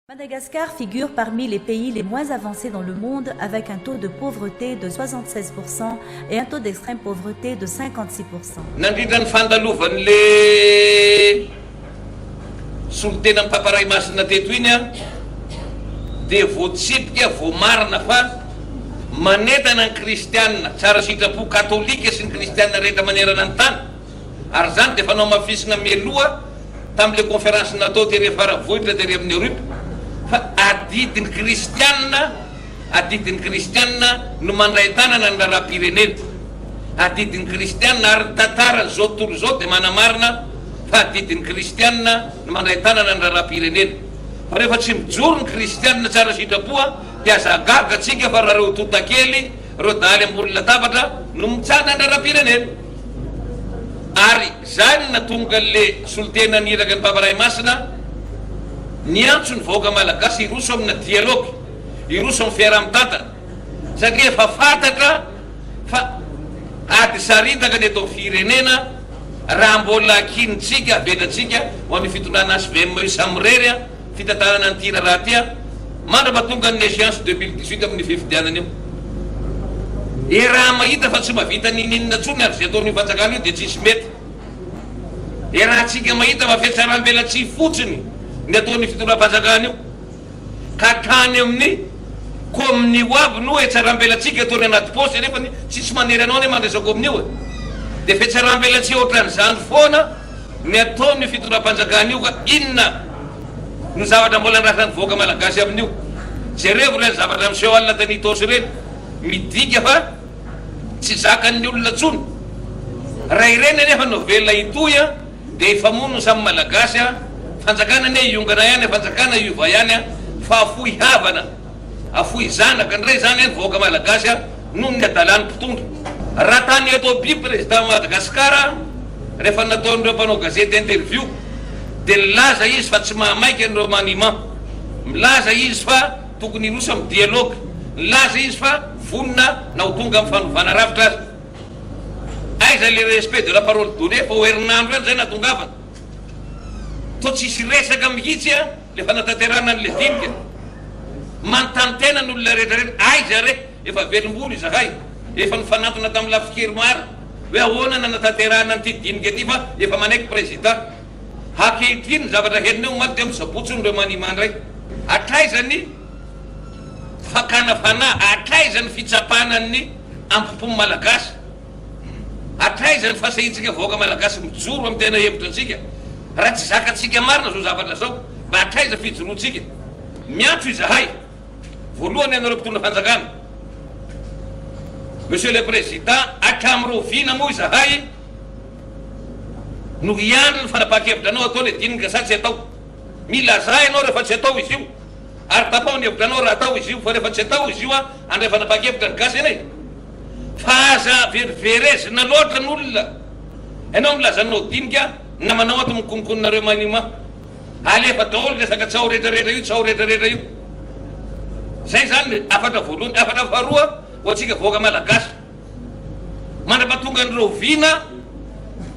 Madagascar figure parmi les pays les moins avancés dans le monde avec un taux de pauvreté de 76% et un taux d'extrême pauvreté de 56%. Nandrindra ny fandalovan'le solotena amin'ny paparay masina teto iny a dia voatsipika voamarina fa manetana ny kristianina tsara sitrapo katolika sy ny kristianina rehetra manerana ny tany ary zany dia fanao mafisina mialoha tamin'le conférence natao tery faravohitra tery amin'ny Europe fa adidiny kristianina no mandray tanana ny raharam-pirenena, adidiny kristianina ary tantara zao tontolo zao dia manamarina fa adidiny kristianina no mandray tanana ny raharam-pirenena. Fa rehefa tsy mijoro ny kristianina tsara sitrapoa dia aza gaga atsika fa raha reo totakely reo daly ambony latabatra no mitsana ny raharam-pirenena. Ary zany natonga le solotena niraka ny paparay masina niantso ny vahoaka malagasy iroso amina dialogue, iroso amin'ny fiaraha-mitantana, satria efa fantatra fa ady saritaka ny eto firenena raha mbola akinitsika avetratsika ho amin'ny fitondrana SVM isamrery fitantarana ny tira raha tia mandrapa tonga ny échéance 2018 amin'ny fifidianana io. E raha mahita fa tsy mavita nininina tsony ary zay ataon'ny fanjakana io dia tsisy mety. E raha tsika mahita fa fiatsaram-bela tsy fotsiny ny ataon'ny fitondram-panjakana io ka tany amin'ny kominio aby no fiatsaram-belatsika ataony anaty posy nefa tsisy manery anao ne mandresako amin'io dia fiatsaram-belatsy ohatran'izany foana ny ataon'ny fitondram-panjakana io ka inona no zavatra mbola ndrasany voaka malagasy amin'io. Jereo reny zavatra miseho alina tanitosy reny midika fa tsy zakan'ny olona tsony raha ireny nefa no velona itoya dia ifamono samy malagasy fanjakana ne iongana ihany fanjakana iova ihany fa afoy havana afoy zanaka ndray zany any voaka malagasy noho ny adalany mpitondra. Raha tany eto bi président Madagasikara rehefa nataon'ireo mpanao gazety interview dia milaza izy fa tsy mahamaika an'ireo maniman, milaza izy fa tokony iroso amin'ny dialogue, milaza izy fa vonona na ho tonga amin'ny fanovana ravitra azy. Aiza le respect de la parole donnée fa ho herinandro any zay natongavana to tsisy resaka mihitsy le fanatanterana an'le dinika manontany n'olona rehetrarehetra. Aiza re efa velombolo izahay efa nifanatona tamin'ny lafikery maro hoe ahoana nanatanterana an'ity dinika ity fa efa manaiky président hakehitriny zavatra herineo maty dia misabotsy nireo manimandray. Atraizany fakana fanahy, atraizany fitsapanan'ny ampopony malagasy, atraizany fasahitsika voaka malagasy mijoro amin'ny tena hevitra antsika raha tsy zakatsika marina zao zavatra zao mba atraiza fijoroantsika. Miantso izahay voalohany anareo mpitondra fanjakana, monsieur le président, hatramin'ireo vina moa izahay no hiandry ny fanapaha-kevitra anao atao le dinika sa tsy atao. Milaza ianao rehefa tsy atao izy io ary tapao ny hevitra anao raha atao izy io, fa rehefa tsy atao izy io andray fanapaha-kevitra ny gasy anay fa aza veriverezina loatra n'olona. Ianao milazanao dinika na manao ato mikonikoninareo manima alefa daholo resaka tsao rehetrarehetra io, tsao rehetrarehetra io. Zay zany afatra voalohany. Afatra faharoa ho atsika voaka malagasy mandrapatonga an'ireo vina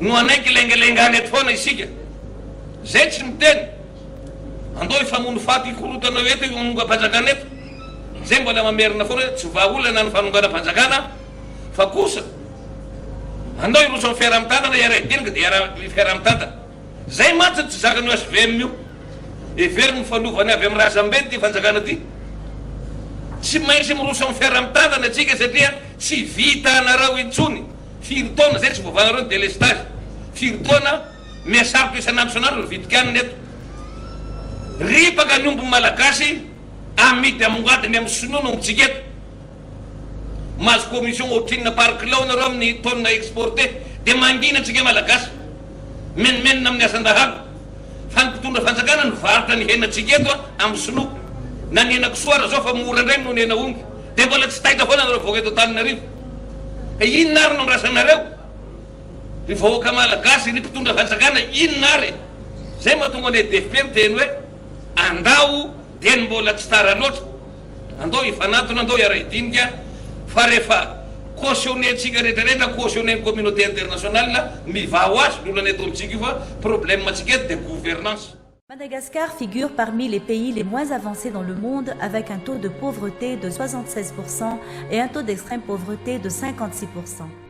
no anaiky lengalengany eto foana isika. Zay tsy miteny andao ifamono faty ikorotana eto imonga mpanjakana eto, zay mbola mamerina foana hoe tsy vahaolana ny fanongana mpanjakana fa kosa andao iroso amin'ny fiaraha-mitantana iara dinika dia iara fiaraha-mitantana. Zay mantsy tsy zakan'io SVM io everiny fanovany avy amin'ny razam-bety ty fanjakana ty. Tsy maintsy miroso amin'ny fiaraha-mitantana atsika satria tsy vita anareo intsony. Firy taona zay tsy voavanareo ny délestage, firy taona miasarotra isanandro isanandro ny vitikaniny eto. Ripaka ny omby malagasy amidy amongadiny amin'ny sinono mitsika eto. Mahazo commission ohatrinina par kilo nareo amin'ny tonne exporté dia mangina atsika malagasy menimenina amin'ny asan-dahalo fa ny mpitondra fanjakana nivarotra ny henatsika eto amin'ny sinoa na ny hena kisoara zao fa mora indray no ny hena ongy dia mbola tsy tahita foana nareo voaka eto Antananarivo. Inona ary no andrasanareo ny vahoaka malagasy ny mpitondra fanjakana, inona ary? Zay mahatonga ny DFP miteny hoe andao dia ny mbola tsy tara loatra, andao ifanatona, andao iara idinika fa rehefa cautionné tsika rehetrarehetra, cautionné ny communauté internationale mivaho azy ny olona ny eto amintsika io fa problème tsika eto dia gouvernance. Madagascar figure parmi les pays les moins avancés dans le monde avec un taux de pauvreté de 76% et un taux d'extrême pauvreté de 56%.